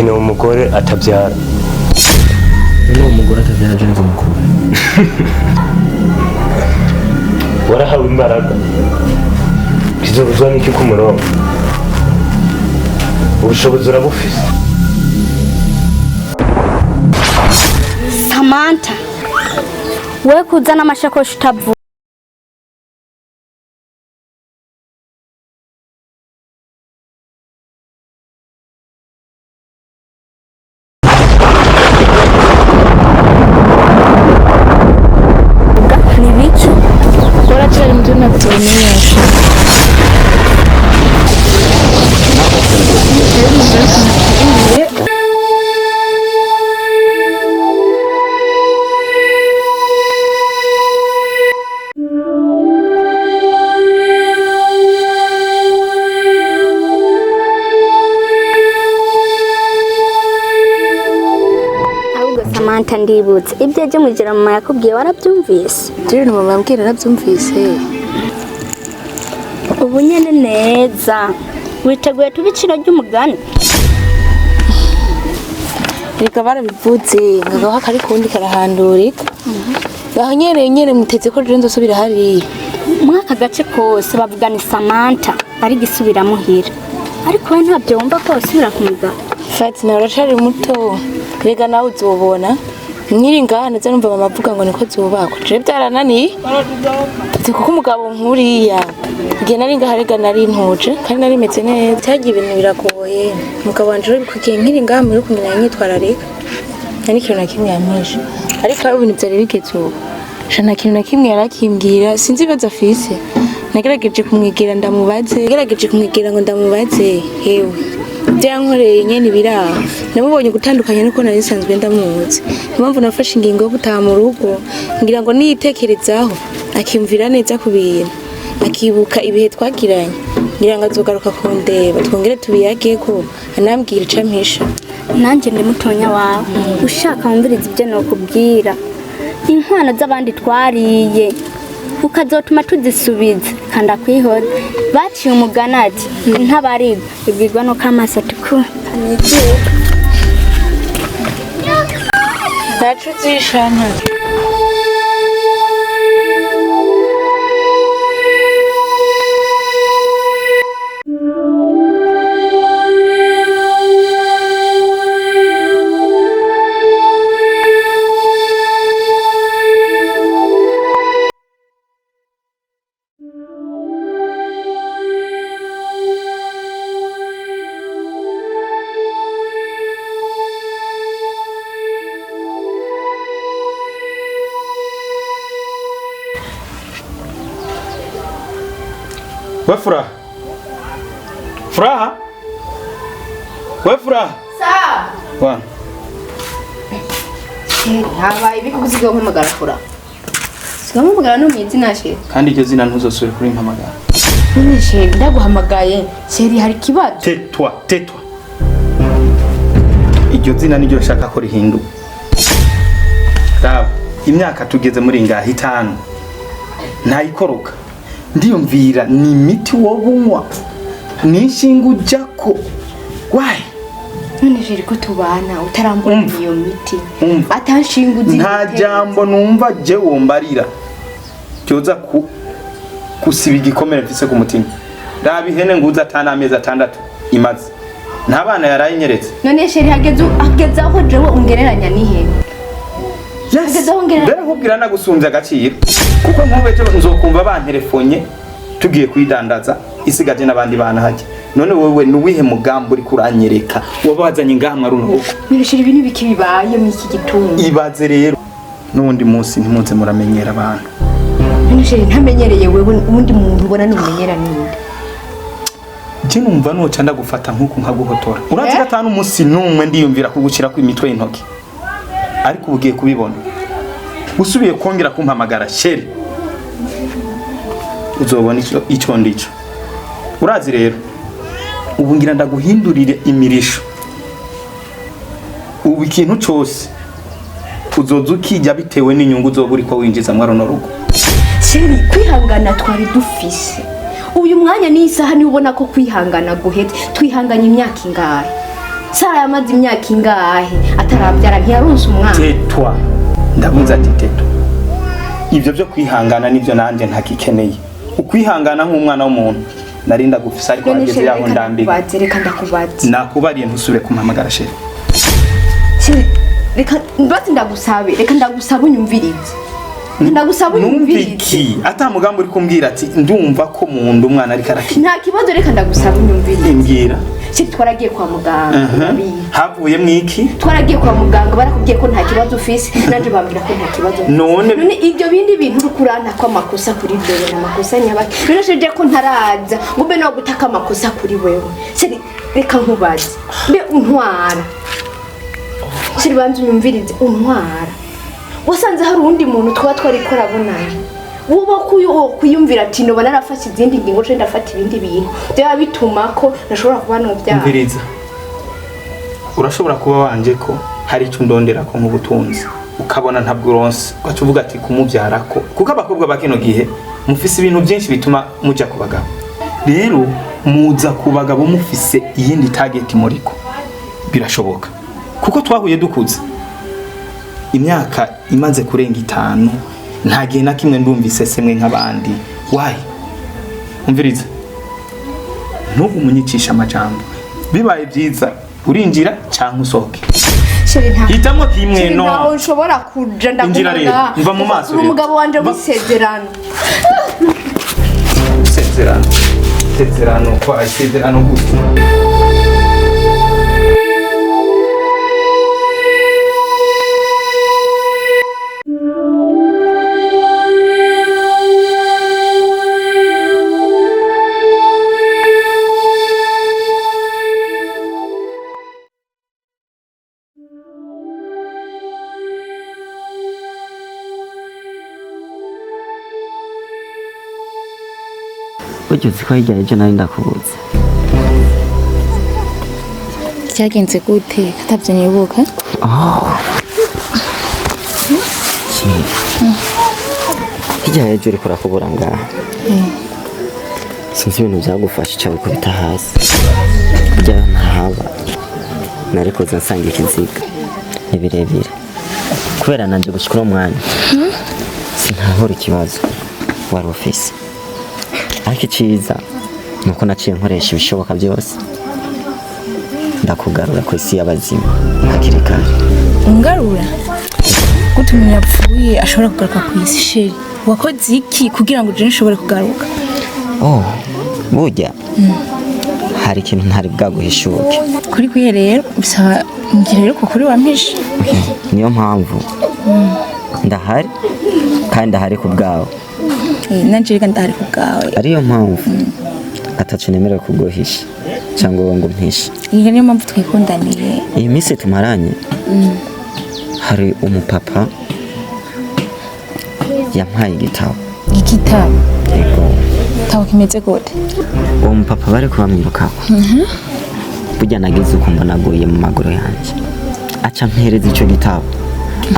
dukeneye umugore atabyara. Uwo mugore atabyara je nzo mukuru. Warahawe imbaraga. Bizobuzwa n'iki ku murongo? Ubushobozi urabufise. Samantha, we kuzana amashakoshi utavuga. Samantha ndibutse ibyo byo mwijira mama yakubwiye warabyumvise? Rero no mama ambwira narabyumvise. Ubu nyene neza witeguye tubiciro ry'umugani? Reka barabivuze ngagaho akari kundi karahandurika. Yaho nyene muteze ko rero nzosubira hari. Mwaka gace kose bavugana Samantha ari gisubira muhira. Ariko we ntabyo wumva ko usubira kumugana. Fati na uracari muto. Rega nawe uzobona. Nkiri ngana nza numva mama avuga ngo niko zubakwa. Je byarananiye. Kuko umugabo nkuriya. Igihe nari ngaharega nari ntuje kandi nari meze neza. Cyagiye ibintu biragoye. Umugabo wanje bikugiye nkiri ngaha muri kunyina nyitwararika. Nani kintu na kimwe yampisha. Ariko abo bintu byari bigeze ubu. Nta kintu na kimwe yarakimbwira sinzi ibibazo afise. Nagerageje kumwegera ndamubaze. Nagerageje kumwegera ngo ndamubaze. Hewe. Byankoreye nyene biraho. Namubonye gutandukanya nuko nari sanzwe ndamuzi. Impamvu nafashe ingingo yo gutaha mu rugo ngira ngo niyitekerezaho akimvira neza ku bintu. Akibuka ibihe twagiranye. Ngira ngo azogaruka kundeba twongere tubiyageko anambwira icampisha. Nanjye ndi mutonya wawe ushaka wumviriza ibyo nokubwira. Inkwano z'abandi twariye ukazotuma tuzisubiza kanda kwihoza baciye umugana ati ntabariga ibwirwa no kamaso atuku anigiye nacu zishana We Furaha? Furaha? We Furaha? Sa! Wana. Habaye ibikuziga mpamagara Furaha. Sigampamagara no mwizina she. Kandi iryo zina ntuzosubire kuri mpamagara. None she ndaguhamagaye. Sheri hari kibazo. Tetwa. Iryo zina niryo nshaka ko rihinduka. Raba, imyaka tugeze muri ngaha 5. Ntayikoroka. Ndiyumvira ni imiti wobunywa nishinga ujako why none sheri ko tubana utarambura iyo miti atanshinga uzi nta jambo numva je wombarira cyoza kusiba igikomere mfise ku mutima raba ihene nguza atana amezi 6 imaze nta bana yarayinyeretse none sheri hageze aho jewe ungereranya n'ihene hageze aho ngereranya rero nkubwira nagusumbya agaciro kuko nkubeje nzokumva banterefonye tugiye kwidandaza isigaje nabandi bana haje none wewe nuwihe mugambo uri kuranyereka wabazanye ngaha maruno uko nibishira ibintu bikibibaye mu iki gitungo ibaze rero nundi munsi ntimunze muramenyera abantu none sheri ntamenyereye wewe ubundi muntu ubona numenyera ninde je numva no canda gufata nkuko nkaguhotora urazi gatanu umunsi numwe ndiyumvira kugucira ku imitwe y'intoki ariko ugiye kubibona usubiye kongera kumpamagara sheri uzobona ico ndico urazi rero ubu ngira ndaguhindurire imirisho ubu ikintu cyose uzoza ukijya bitewe n'inyungu uzoburi ko winjiza mwarono rugo sheri kwihangana twari dufise uyu mwanya ni isaha ni ubona ko kwihangana guhete twihanganye imyaka ingahe Sara yamaze imyaka ingahe atarabyara ntiyaronse umwana. Tetwa ndabunza ati tetwa ivyo byo kwihangana nivyo nanje ntakikeneye ukwihangana nk'umwana w'umuntu narinda gufisa ariko hageze yaho ndambika reka ndakubaze nakubariye ntusubire kumpamagara shefu reka mbati ndagusabe reka ndagusaba unyumvirize ndagusaba unyumvirize ata mugambo uri kumbwira ati ndumva ko mu nda umwana ariko arakina nta kibazo reka ndagusaba unyumvirize mbwira twaragiye kwa muganga havuye mwiki twaragiye kwa muganga barakubwiye ko nta kibazo ufise nanje bambwira ko nta kibazo none ibyo bindi bintu uri kuranta ko amakosa kuri wewe n'amakosa nyabaki rero sheje ko ntaraza ngo be no gutaka amakosa kuri wewe seri reka nkubaze mbe untwara seri banze unyumvirize untwara wasanze hari undi muntu twari korabonanye woba kuyumvira ati no banarafashe izindi ngingo cyo ndafata ibindi bintu bya bituma ko nashobora kuba no bya umviriza urashobora kuba wanje ko hari icyo ndondera ko nk'ubutunzi ukabona ntabwo uronse ugaca uvuga ati kumubyara ko kuko abakobwa bakino gihe mufise ibintu byinshi bituma mujya ku bagabo rero muza ku bagabo mufise iyindi target muriko birashoboka kuko twahuye dukuze imyaka imaze kurenga 5 nta gihe na kimwe ndumvise semwe nk'abandi why umviriza ntugu munyicisha amajambo bibaye byiza urinjira cyangwa usohoke hitamo kimwe no naho nshobora kuja ndakubona mva mu maso umugabo wanje wisezerano sezerano kwa sezerano gusa uzi ko hirya y'ejo nari ndakubuze cyagenze gute katavye nibuka hirya y'ejo uriko urakubura ngaha sinzi ibintu byagufasha cyangwa ukubita hasi burya ntahaba narikoze nsanga ikiziga ni birebire kubera nanje gushika uno mwanya sinahora ikibazo wari ufise ariko iciza nuko naciye nkoresha ibishoboka byose ndakugarura ku isi y'abazima hakiri kare ungarura gute umuntu yapfuye ashobora kugaruka ku isi sheri wakoze iki kugira ngo je nshobore kugaruka burya hari ikintu ntari bwaguhishuke kuri kwiye rero bisaba ngira rero ko kuri wampishe niyo mpamvu ndahari kandi ndahari ku bwawe nanje reka ndahari ku bwawe ariyo mpamvu atacu nemerewe kuguhisha cyangwa ngo mpishe iyi niyo mpamvu twikundaniye iyi minsi tumaranye hari umupapa yampaye igitabo yego igitabo kimeze gute uwo mupapa bari kubamwirukako burya nagize ukumva naguye mu maguru yanjye aca mpereza icyo gitabo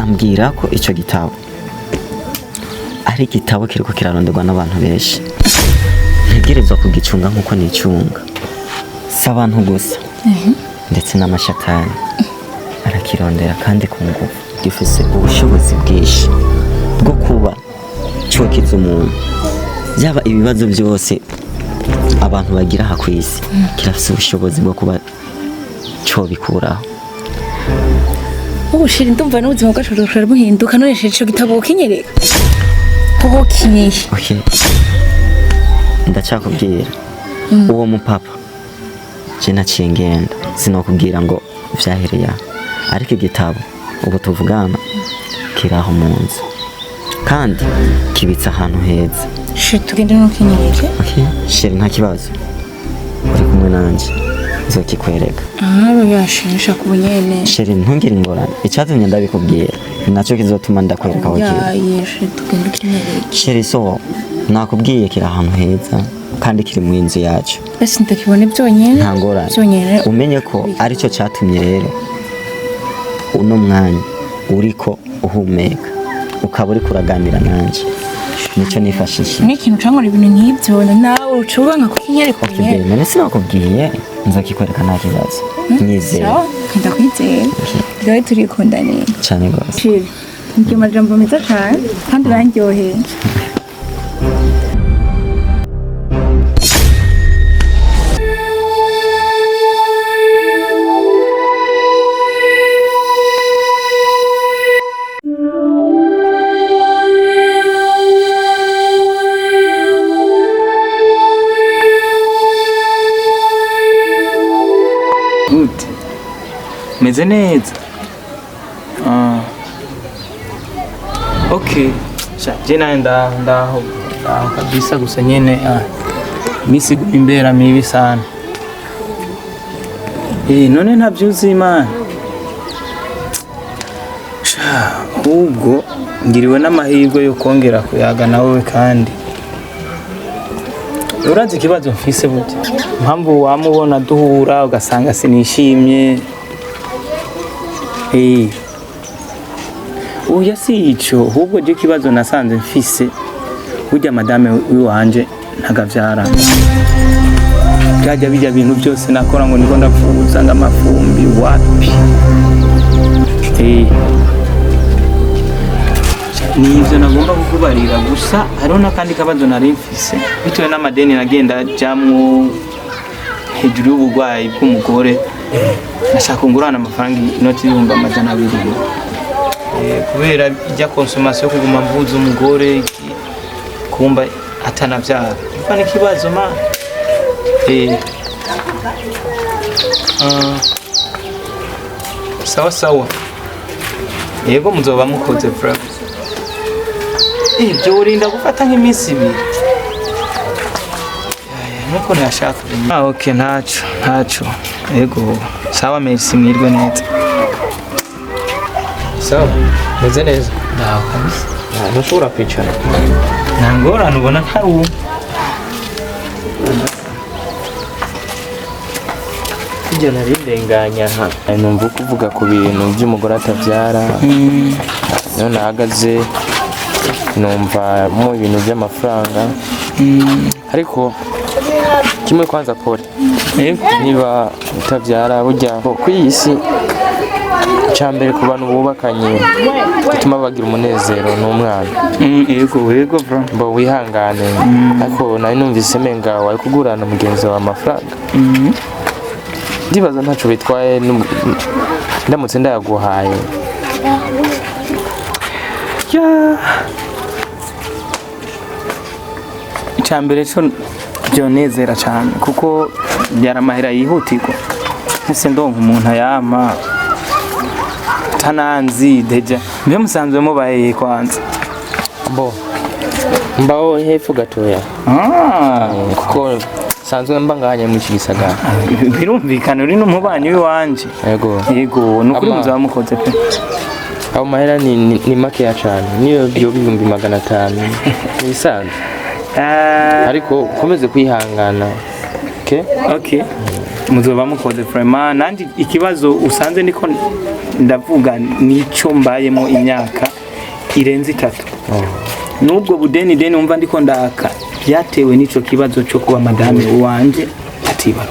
ambwira ko icyo gitabo ari igitabo kiriko kiraronderwa n'abantu benshi ntegerezwa kugicunga nk'uko nicunga si abantu gusa ndetse n'amashatani arakirondera kandi ku ngufu gifise ubushobozi bwinshi bwo kuba cokiza umuntu byaba ibibazo byose abantu bagira aha ku isi kirafise ubushobozi bwo kuba cobikuraho ubushira ndumva n'ubuzima bwacu bushobora buhinduka nonesheje ico gitabo kinyereka hoho kinyishe okay ndacakubwira uwo mupapa je naciye ngenda sinokubwira ngo vyahereye ariko igitabo ubu tuvugana kiraho mu nzu kandi kibitse ahantu heza tugende n'ukinyereke okay sheri nta kibazo uri kumwe nanje nzokikwereka yashimisha ku bunyene sheri ntungire ingorane icyatumye ndabikubwira nacyo kizotuma ndakwereka aho kiri sheri so nakubwiye kiri ahantu heza kandi kiri mu inzu yacu basi ndakibone byonyene nta ngorane umenye ko aricyo cyatumye rero uno mwanya uriko uhumeka ukaba uri kuraganira nanje nicyo nifashishije n'ikintu cangora ibintu nk'ibyo nawe ucuba nka kukinyereka none sinakubwiye nzakikwereka nta kibazo nyizeye sawa ndakwizeye rero turikundaniye cyane rwose shiri ngiye amajambo meza cyane kandi urandyoheye gute meze neza okay je naye ndaho kabisa gusa nyene misi imbera mibi sana none ntavyuzi imana ubwo ngiriwe n'amahirwe yo kongera kuyaga nawe kandi urazi ikibazo mfise burya mpamvu wamubona duhura ugasanga sinishimye uya si ico ahubwo je ikibazo nasanze mfise burya madame wiwanje ntagavyara byajya bijya bintu byose nakora ngo niko ndapfuza ngamafumbi wapi nivyo nagomba kukubarira gusa hariho n'akandi kabazo nari mfise bitewe n'amadeni nagenda jamwo hejuru y'uburwayi bw'umugore nashaka ngurana amafaranga inoti y'ibihumbi 200 kubera ijya consommation yo kuguma mvuza umugore kumba atanavyara kuko ni kibazo ma sawa yego muzoba mukoze frère ibyo urinda gufata nk'iminsi ibiri nuko nashaka okay ntaco yego sawa merci mwirwe neza sawa meze neza ndaho kabisa ntushobora kwicara nta ngorane ubona ntari uwo kujya narindenganya numva kuvuga ku bintu by'umugore atabyara niyo nahagaze numva mu ibintu by'amafaranga ariko kimwe kwanza pole niba utabyara burya ku iyi si cyambere ku bantu bubakanye bituma bagira umunezero n'umwana yego bro mbo wihangane ariko nari numvise menga wari kugurana mugenzi wa amafaranga ndibaza ntaco bitwaye ndamutse ndayaguhaye icyambere cyo byonezera cyane kuko byaramahera yihutirwa ese ndonka umuntu ayama tananzi deja mbe musanzwe mubaye kwanza mbaho hepfo gatoya kuko sanzwe mbanganya mu kigisagara birumvikana uri n'umubanyi w'iwanje yego nukuri muzaba mukoze pe aho mahera ni make ya cyane niyo byo 500 nisanzwe ariko ukomeze kwihangana okay muzoba mukoze vraiment nandi ikibazo usanze niko ndavuga nico mbayemo imyaka irenze 3 nubwo budeni umva ndiko ndaka byatewe nico kibazo cyo kuba madame wanje atibara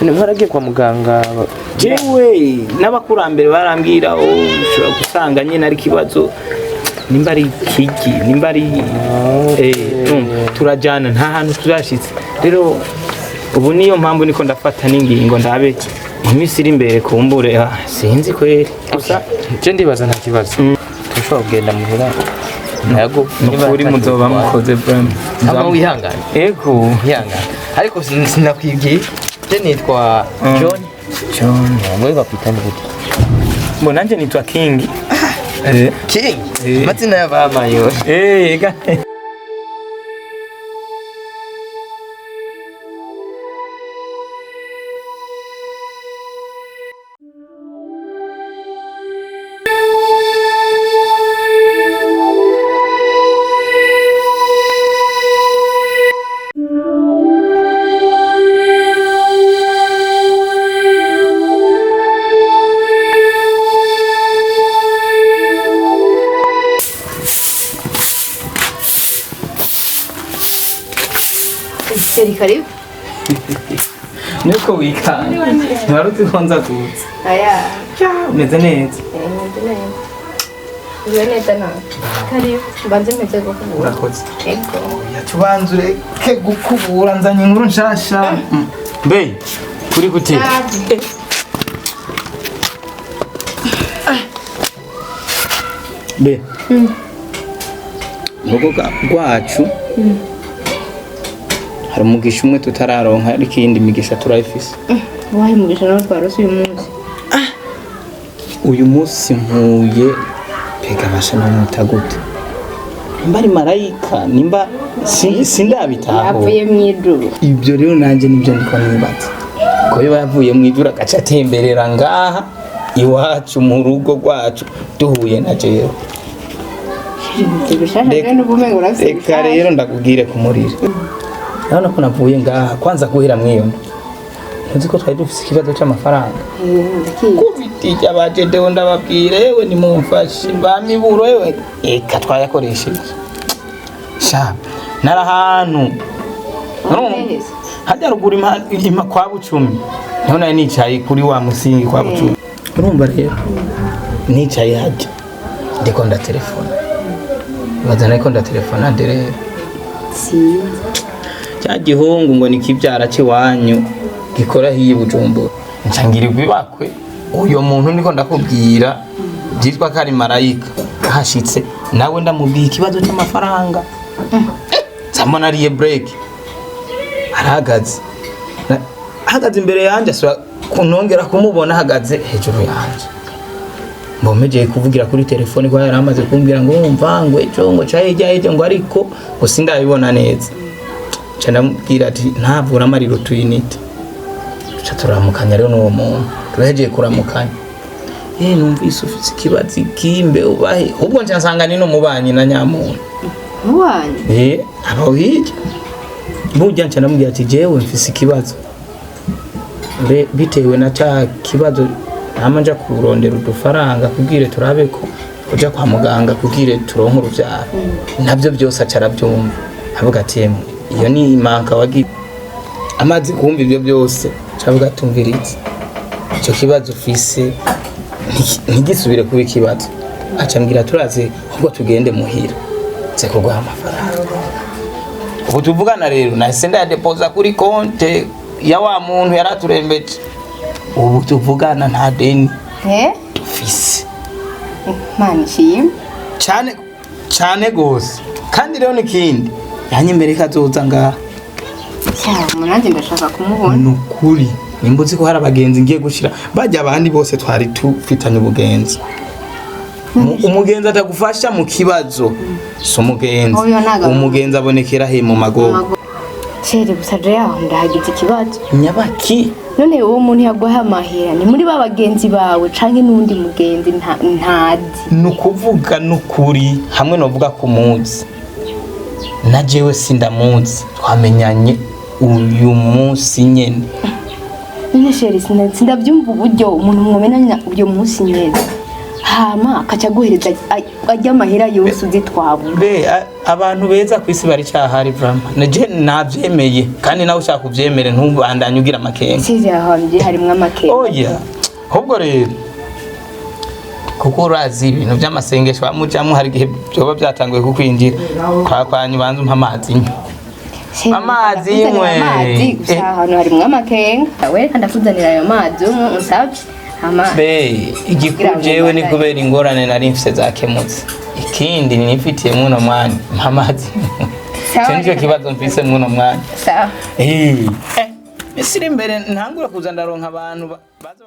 mwaragiye kwa muganga jewe n'abakurambere barambwira ushobora gusanga nyine ari kibazo nimba ari kigi nimba ari turajana nta hantu turashitse rero ubu niyo mpamvu niko ndafata n'ingingo ndabe mu minsi iri imbere kumbure sinzi kweri gusa je ndibaza nta kibazo tushobora kugenda muhira ntago nukuri muzoba mukoze vraiment aba wihangane ego wihangane ariko sinakwibwiye je nitwa John mwe bapitani gute mbona nje nitwa King King mazina y'abamayo ega niko wikanga ntiwaruzi ko nza kuza aya umeze neza uze neza nawe karibu mbanze meze gukubura urakoze ego tubanze ureke gukubura nzanye inkuru nshasha mbe kuri gute be urugo rwacu hari umugisha umwe tutararonka ariko iyindi migisha turayifise wahe mugisha nawe twarose uyu munsi mpuye pega basha namuta gute nimba ari marayika nimba sindabitaho yavuye mu ijuru ibyo rero nanjye nibyo ndiko nibaza ko yo yavuye mu ijuru agaca atemberera ngaha iwacu mu rugo rwacu duhuye na jewe reka rero ndakubwire kumurira urabona ko navuye ngaha kwanza guhera mwiyona ntuzi ko twari dufise ikibazo c'amafaranga kubitija abajedeho ndababwire yewe nimumfashe bamiburo yewe eka twayakoresheje sha nari ahantu hajya ruguru ima kwa Bucumi niho nari nicaye kuri wa musingi kwa Bucumi urumva rero nicaye hajya ndiko ndatelefona bazana ariko ndatelefona rero cya gihungu ngo nikibyara cy'iwanyu gikora hiye Bujumbura ncangira ibibakwe uyo muntu niko ndakubwira byitwa kari marayika hashitse nawe ndamubwiye ikibazo cy'amafaranga samona ariye break arahagaze imbere yanjye asura kunongera kumubona ahagaze hejuru yanjye mbomejeye kuvugira kuri telefone ko yari amaze kumbwira ngo umva ngo ejo ngo cyaje ngo ariko ngo sindabibona neza ndamubwira ati ntavura amariro tuyinite turamukanya rero n'uwo muntu turahegeye kuramukanya numvise ufite ikibazo kimbe ubahe ubwo nsanga ni no mubanyi na nyamuntu mubanyi abaho hirya burya nca ndamubwira ati jewe mfise ikibazo bitewe na cya kibazo nama nja kurondera udufaranga kubwire turabe ko uja kwa muganga kubwire turonke uruvyaro nabyo byose acarabyumva avuga ati iyo ni imanka wagira amazi kumva ibyo byose cavuga tumviritse icyo kibazo ufise ntigisubire kuba ikibazo acambwira turaze ubwo tugende muhira nze kuguha amafaranga ubu tuvugana rero nahise ndayadepoza kuri konte ya wa muntu yaraturembeje ubu tuvugana nta deni dufise Mana ishimwe cyane gose kandi rero n'ikindi yanyemereye ko azoza ngaha nanjye ndashaka kumubona nukuri nimba uzi ko hari abagenzi ngiye gushira bajya abandi bose twari tufitanye ubugenzi umugenzi atagufasha mu kibazo so umugenzi abonekera he mu magogo chere gusaje yaho ndahagize ikibazo nyabaki none uwo muntu yaguha amahera ni muri ba bagenzi bawe canke n'undi mugenzi ntazi nukuvuga nukuri hamwe novuga ku munsi na jewe sindamuzi twamenyanye uyu munsi nyene nyine chere sindabyumva uburyo umuntu mwomenanya uyu munsi nyene hama akaca guhereza ajya amahera yose uzi twabura abantu beza kwisi bari cyahari vrama naje navyemeye kandi nawe ushaka kuvyemere ntubandanye ugira amakenga size ahambye harimwe amakenga oya ahubwo rero kuko urazi ibintu by'amasengesho bamujamo hari igihe byoba byatanguye kukwinjira kwakwanyu banze umpa amazi amazi amazi gusa hano harimwe amakenga wereka ndakuzanira ayo mazi unsabye igikuru jewe ni kubera ingorane nari mfise zakemutse ikindi nifitiye muno mwanya amazi nicyo kibazo mfise muno mwanya sawa misiri imbere ntangura kuza ndaronka abantu baza